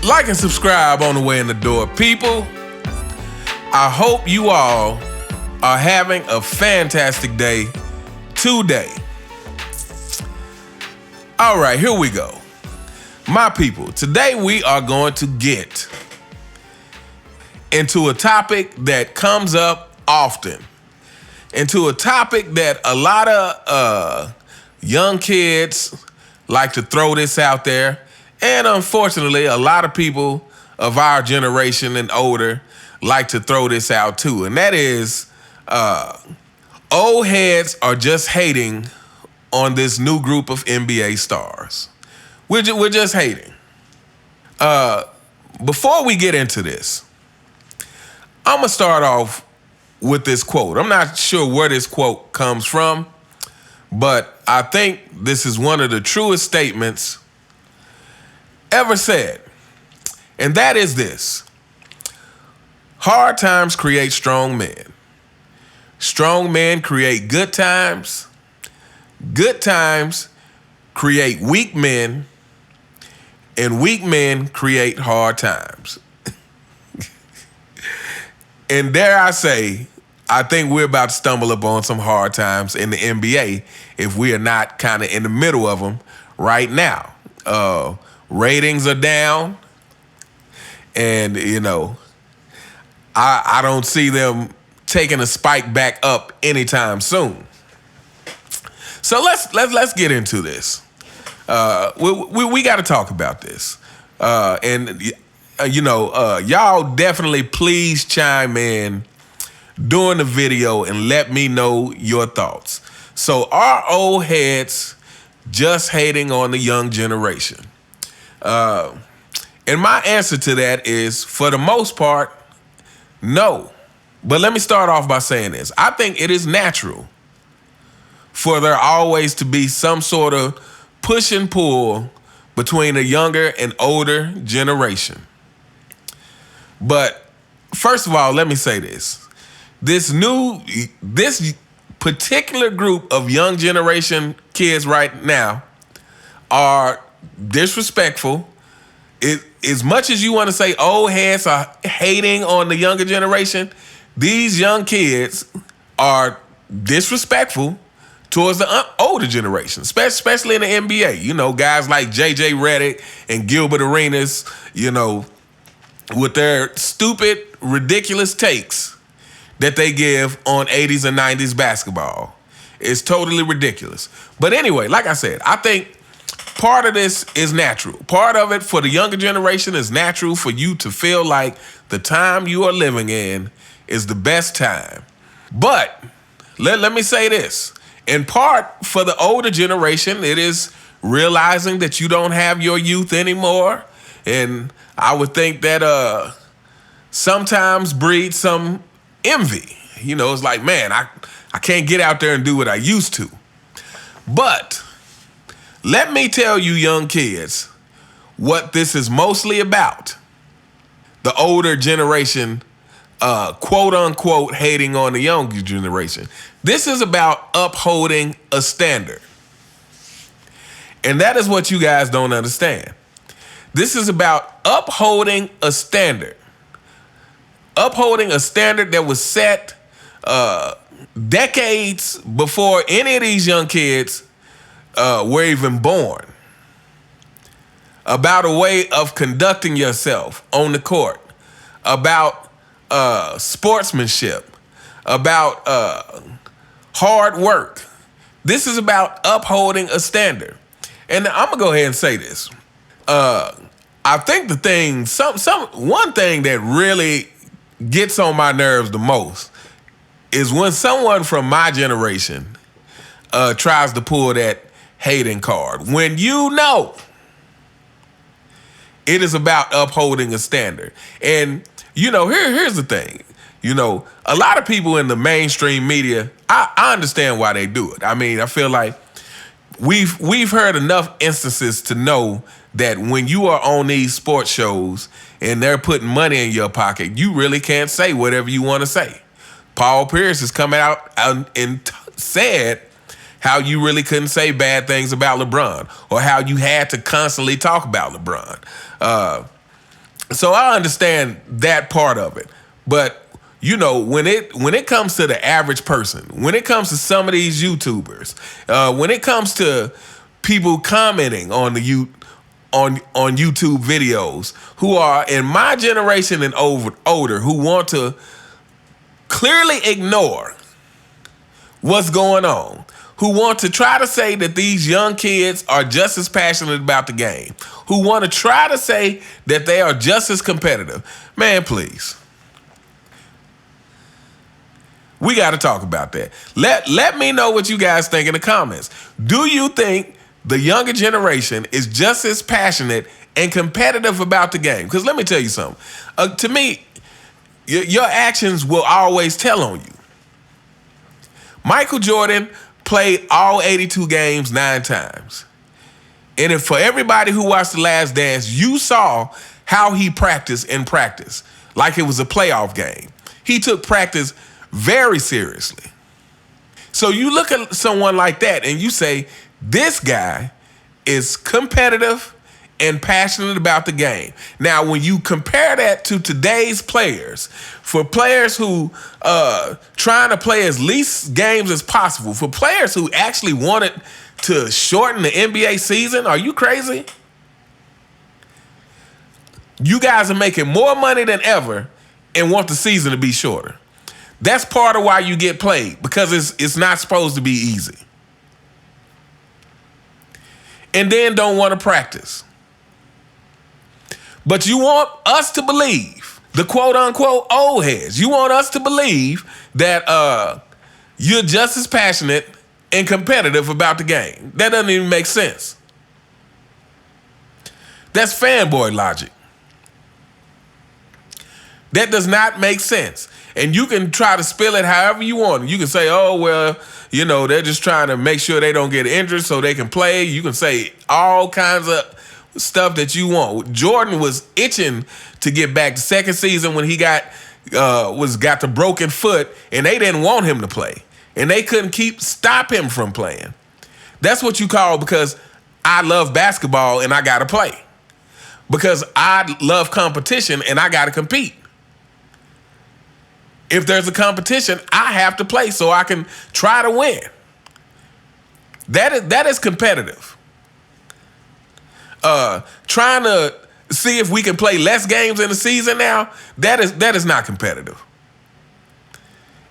Like and subscribe on the way in the door, people. I hope you all are having a fantastic day today. All right, here we go. My people, today we are going to get into a topic that comes up often, into a topic that a lot of young kids like to throw this out there, and unfortunately, a lot of people of our generation and older like to throw this out too, and that is old heads are just hating on this new group of NBA stars. We're just hating. Before we get into this, I'm going to start off with this quote. I'm not sure where this quote comes from, but I think this is one of the truest statements ever said. And that is this: hard times create strong men. Strong men create good times. Good times create weak men. And weak men create hard times. And dare I say, I think we're about to stumble upon some hard times in the NBA if we are not kind of in the middle of them right now. Ratings are down, and I don't see them taking a spike back up anytime soon. So let's get into this. We got to talk about this, y'all definitely please chime in during the video and let me know your thoughts. So, are old heads just hating on the young generation? And my answer to that is, for the most part, no. But let me start off by saying this. I think it is natural for there always to be some sort of push and pull between the younger and older generation. But first of all, let me say this. This particular group of young generation kids right now are disrespectful. As much as you want to say old heads are hating on the younger generation, these young kids are disrespectful towards the older generation, especially in the NBA. Guys like J.J. Redick and Gilbert Arenas, with their stupid, ridiculous takes that they give on 80s and 90s basketball. It's totally ridiculous. But anyway, like I said, I think part of this is natural. Part of it for the younger generation is natural for you to feel like the time you are living in is the best time. But let me say this. In part, for the older generation, it is realizing that you don't have your youth anymore. And I would think that sometimes breeds some envy. It's like, man, I can't get out there and do what I used to. But let me tell you, young kids, what this is mostly about. The older generation, quote unquote, hating on the younger generation. This is about upholding a standard. And that is what you guys don't understand. This is about upholding a standard. Upholding a standard that was set decades before any of these young kids were even born. About a way of conducting yourself on the court. About sportsmanship. About hard work. This is about upholding a standard. And I'm gonna go ahead and say this. I think one thing that really gets on my nerves the most is when someone from my generation tries to pull that hating card. When it is about upholding a standard. And here's the thing. A lot of people in the mainstream media, I understand why they do it. I mean, I feel like we've heard enough instances to know that when you are on these sports shows and they're putting money in your pocket, you really can't say whatever you want to say. Paul Pierce has come out and said how you really couldn't say bad things about LeBron, or how you had to constantly talk about LeBron. So I understand that part of it. But when it comes to the average person, when it comes to some of these YouTubers, when it comes to people commenting on on YouTube videos who are in my generation and older, who want to clearly ignore what's going on, who want to try to say that these young kids are just as passionate about the game, who want to try to say that they are just as competitive. Man, please. We got to talk about that. Let me know what you guys think in the comments. Do you think the younger generation is just as passionate and competitive about the game? Because let me tell you something. To me, your actions will always tell on you. Michael Jordan played all 82 games 9 times. And if for everybody who watched The Last Dance, you saw how he practiced in practice, like it was a playoff game. He took practice very seriously. So you look at someone like that and you say, this guy is competitive and passionate about the game. Now, when you compare that to today's players, for players who trying to play as least games as possible, for players who actually wanted to shorten the NBA season, are you crazy? You guys are making more money than ever and want the season to be shorter. That's part of why you get played, because it's not supposed to be easy. And then don't want to practice. But you want us to believe, the quote-unquote old heads, you want us to believe that you're just as passionate and competitive about the game. That doesn't even make sense. That's fanboy logic. That does not make sense. And you can try to spill it however you want. You can say, oh, well, they're just trying to make sure they don't get injured so they can play. You can say all kinds of stuff that you want. Jordan was itching to get back the second season when he got the broken foot, and they didn't want him to play. And they couldn't stop him from playing. That's what you call because I love basketball and I got to play. Because I love competition and I got to compete. If there's a competition, I have to play so I can try to win. That is competitive. Trying to see if we can play less games in the season now, that is not competitive.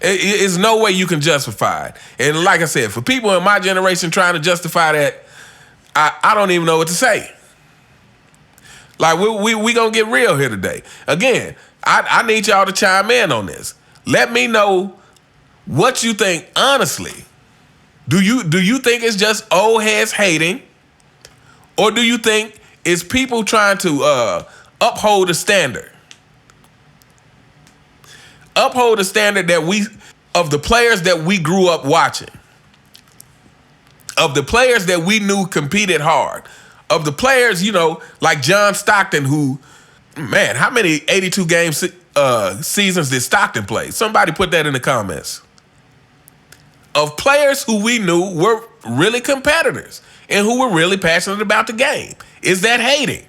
It's no way you can justify it. And like I said, for people in my generation trying to justify that, I don't even know what to say. Like, we gonna get real here today. Again, I need y'all to chime in on this. Let me know what you think, honestly. Do you think it's just old heads hating? Or do you think it's people trying to uphold the standard? Uphold the standard of the players that we grew up watching. Of the players that we knew competed hard. Of the players, like John Stockton, who, man, how many 82 game seasons did Stockton play? Somebody put that in the comments. Of players who we knew were really competitors and who were really passionate about the game. Is that hating?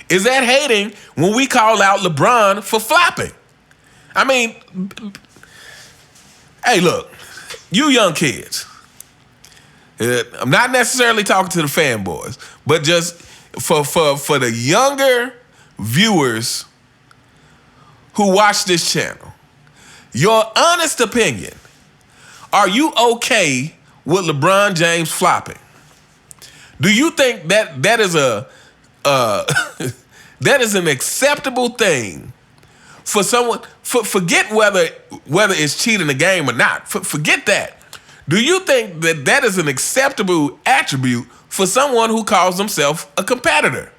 Is that hating when we call out LeBron for flopping? I mean, hey, look, you young kids. I'm not necessarily talking to the fanboys, but just for the younger viewers who watch this channel, your honest opinion, are you okay with LeBron James flopping? Do you think that is that is an acceptable thing for someone? Forget whether it's cheating the game or not. Forget that. Do you think that is an acceptable attribute for someone who calls themselves a competitor?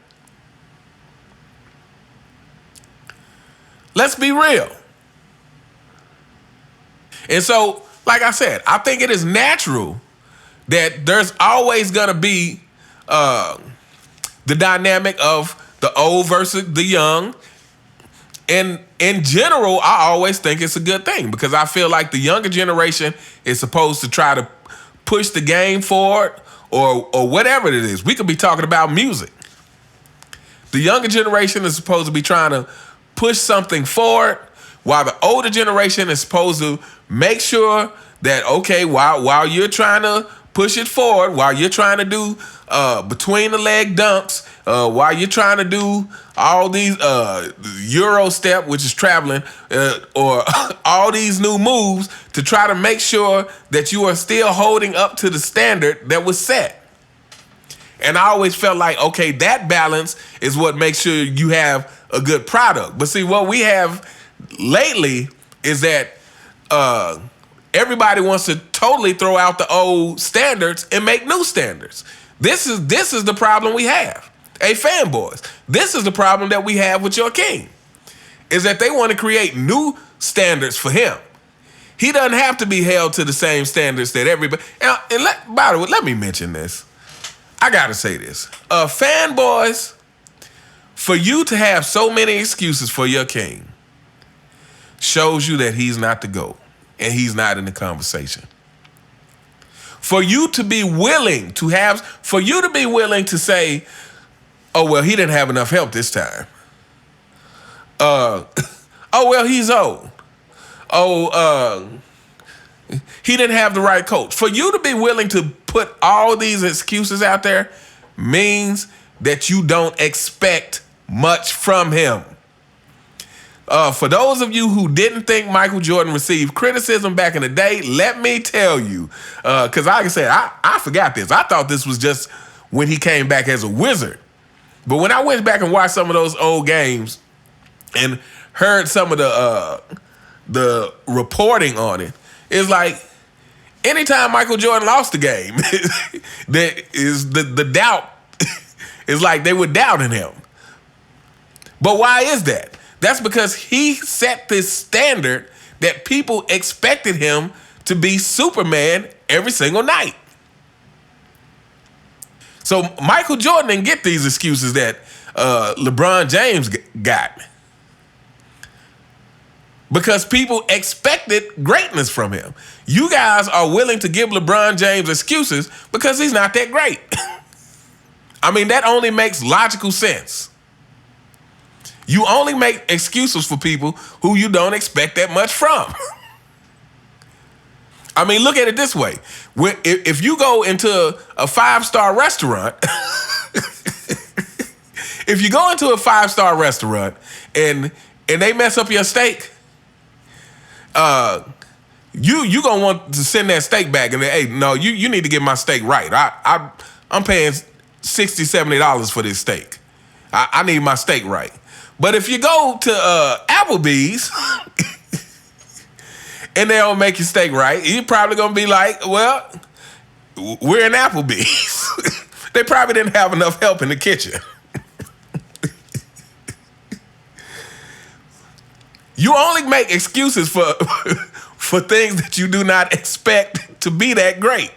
Let's be real. And so, like I said, I think it is natural that there's always going to be the dynamic of the old versus the young. And in general, I always think it's a good thing because I feel like the younger generation is supposed to try to push the game forward or whatever it is. We could be talking about music. The younger generation is supposed to be trying to push something forward, while the older generation is supposed to make sure that, okay, while you're trying to push it forward, while you're trying to do between the leg dunks, while you're trying to do all these Euro step, which is traveling, or all these new moves to try to make sure that you are still holding up to the standard that was set. And I always felt like, okay, that balance is what makes sure you have a good product. But see, what we have lately is that everybody wants to totally throw out the old standards and make new standards. This is the problem we have. Hey, fanboys, this is the problem that we have with your king, is that they want to create new standards for him. He doesn't have to be held to the same standards that everybody. By the way, let me mention this. I gotta say this. Fanboys, for you to have so many excuses for your king shows you that he's not the GOAT and he's not in the conversation. For you to be willing to say, oh, well, he didn't have enough help this time. Oh, well, he's old. Oh, he didn't have the right coach. For you to be willing to put all these excuses out there means that you don't expect much from him. For those of you who didn't think Michael Jordan received criticism back in the day, let me tell you, because like I said, I forgot this. I thought this was just when he came back as a Wizard. But when I went back and watched some of those old games and heard some of the reporting on it, it's like anytime Michael Jordan lost the game, that is the doubt is like they were doubting him. But why is that? That's because he set this standard that people expected him to be Superman every single night. So Michael Jordan didn't get these excuses that LeBron James got, because people expected greatness from him. You guys are willing to give LeBron James excuses because he's not that great. I mean, that only makes logical sense. You only make excuses for people who you don't expect that much from. I mean, look at it this way. If you go into a 5-star restaurant, if you go into a 5-star restaurant and they mess up your steak, you gonna want to send that steak back and hey, no, you need to get my steak right. I'm paying $60, $70 for this steak. I need my steak right. But if you go to Applebee's and they don't make your steak right, you're probably gonna be like, well, we're in Applebee's. They probably didn't have enough help in the kitchen. You only make excuses for things that you do not expect to be that great.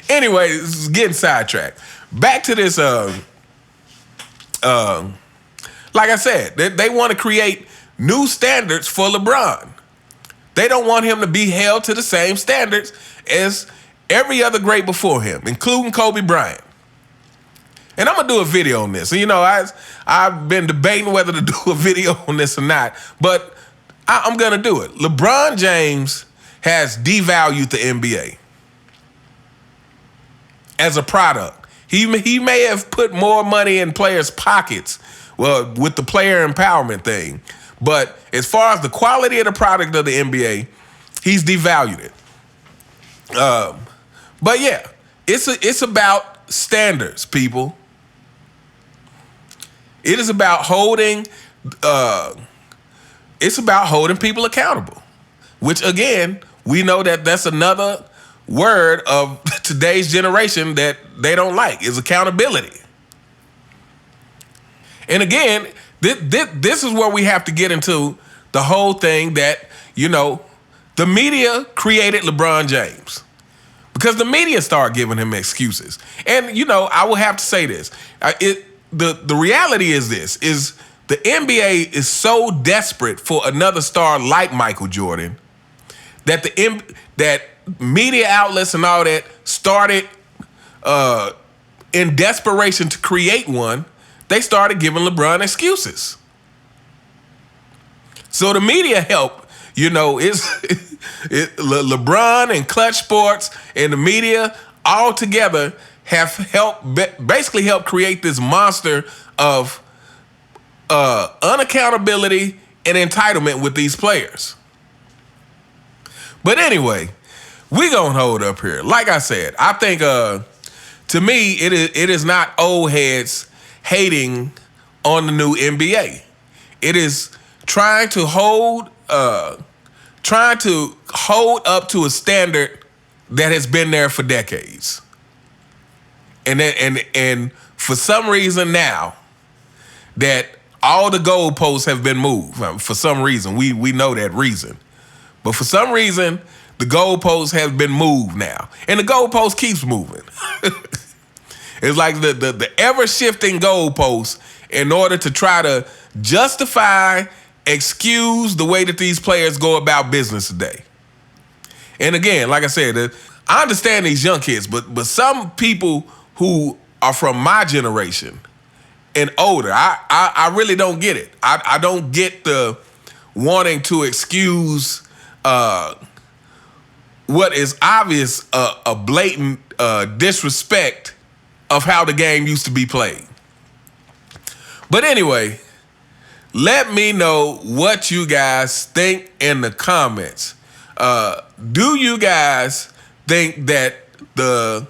Anyway, this is getting sidetracked. Back to this, like I said, they want to create new standards for LeBron. They don't want him to be held to the same standards as every other great before him, including Kobe Bryant. And I'm going to do a video on this. You know, I've been debating whether to do a video on this or not, but I'm going to do it. LeBron James has devalued the NBA as a product. He may have put more money in players' pockets, well, with the player empowerment thing. But as far as the quality of the product of the NBA, he's devalued it. But yeah, it's about standards, people. It is about holding people accountable, which again, we know that that's another word of today's generation that they don't like, is accountability. And again, this is where we have to get into the whole thing that, you know, the media created LeBron James because the media started giving him excuses. And, you know, I will have to say this. The reality is this, is the NBA is so desperate for another star like Michael Jordan that that media outlets and all that started in desperation to create one they started giving LeBron excuses. So the media helped, LeBron and Clutch Sports and the media all together have basically helped create this monster of unaccountability and entitlement with these players. But anyway, we gonna hold up here. Like I said, I think to me it is not old heads hating on the new NBA. It is trying to hold up to a standard that has been there for decades. And for some reason now that all the goalposts have been moved. For some reason, we know that reason. But for some reason, the goalposts have been moved now. And the goalpost keeps moving. It's like the ever-shifting goalposts in order to try to justify, excuse the way that these players go about business today. And again, like I said, I understand these young kids, but some people who are from my generation and older, I really don't get it. I don't get the wanting to excuse what is obvious a blatant disrespect of how the game used to be played. But anyway, let me know what you guys think in the comments. Do you guys think that the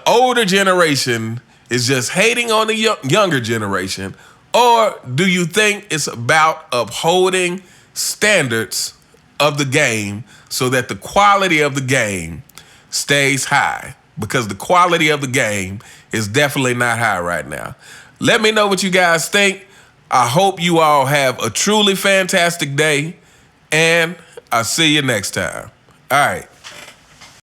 older generation is just hating on the younger generation, or do you think it's about upholding standards of the game so that the quality of the game stays high? Because the quality of the game is definitely not high right now. Let me know what you guys think. I hope you all have a truly fantastic day, and I'll see you next time. All right.